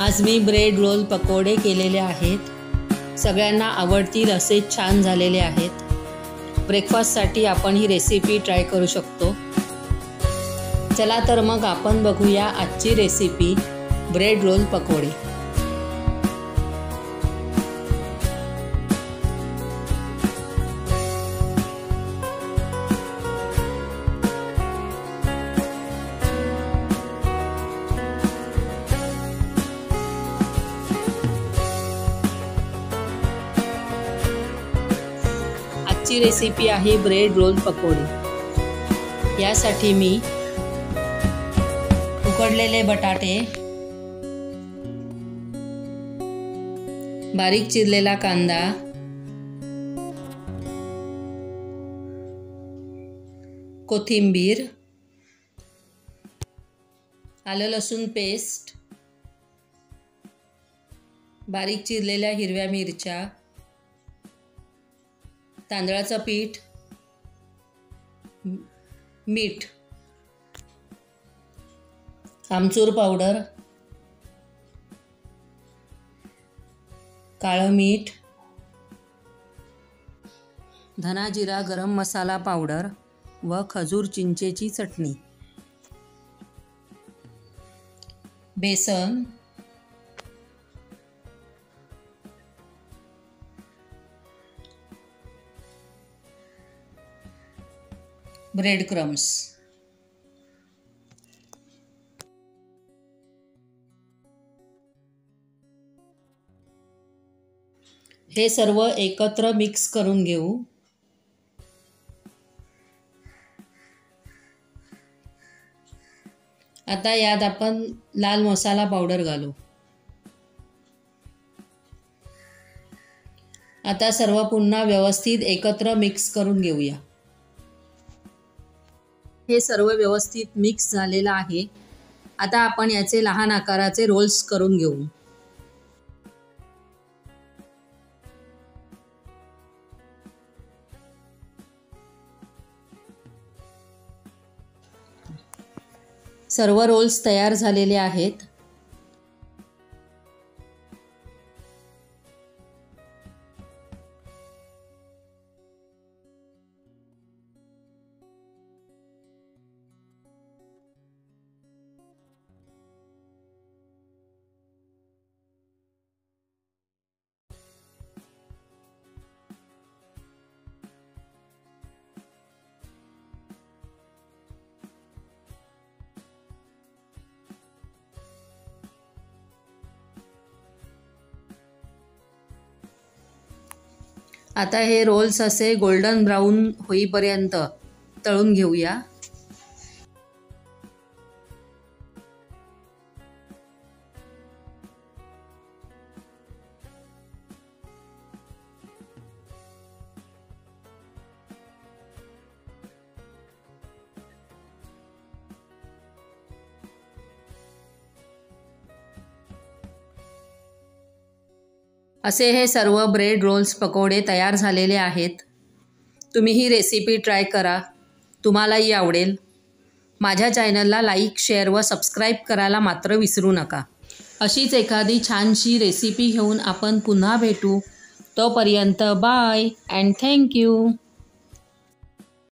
आज मी bread roll पकोडे केलेले आहेत। सगळ्यांना आवडतील असे छान झालेले आहेत। ब्रेकफास्टसाठी आपण ही रेसिपी ट्राय करू शकतो। चला तर मग आपण बघूया आजची रेसिपी ब्रेड रोल पकोडे। आजची रेसिपी आहे ब्रेड रोल पकोडे। यासाठी मी उकडलेले बटाटे, बारीक चिरलेला कांदा, कोथिंबीर, आलं लसूण पेस्ट, बारीक चिरलेल्या हिरव्या मिरच्या, तांदळाचं पीठ, मीठ, आमचूर पावडर, काळं मीठ, धना जिरा गरम मसाला पावडर व खजूर चिंचेची चटणी, बेसन, ब्रेड क्रम्स। हे सर्व एकत्र मिक्स करून घेऊ। आता यात आपण लाल मसाला पावडर घालू। आता सर्व पुन्हा व्यवस्थित एकत्र मिक्स करून घेऊया। हे सर्व व्यवस्थित मिक्स झालेलं आहे। आता आपण याचे लहान आकाराचे रोल्स करून घेऊ। सर्व रोल्स तयार झालेले आहेत। आता हे रोल्स असे गोल्डन ब्राउन होईपर्यंत तळून घेऊया। असे हे सर्व ब्रेड रोल्स पकोडे तयार झालेले आहेत। तुम्ही ही रेसिपी ट्राय करा, तुम्हालाही आवडेल। माझ्या चॅनलला लाईक, शेअर व सबस्क्राईब करायला मात्र विसरू नका। अशीच एखादी छानशी रेसिपी घेऊन आपण पुन्हा भेटू। तोपर्यंत बाय अँड थँक यू।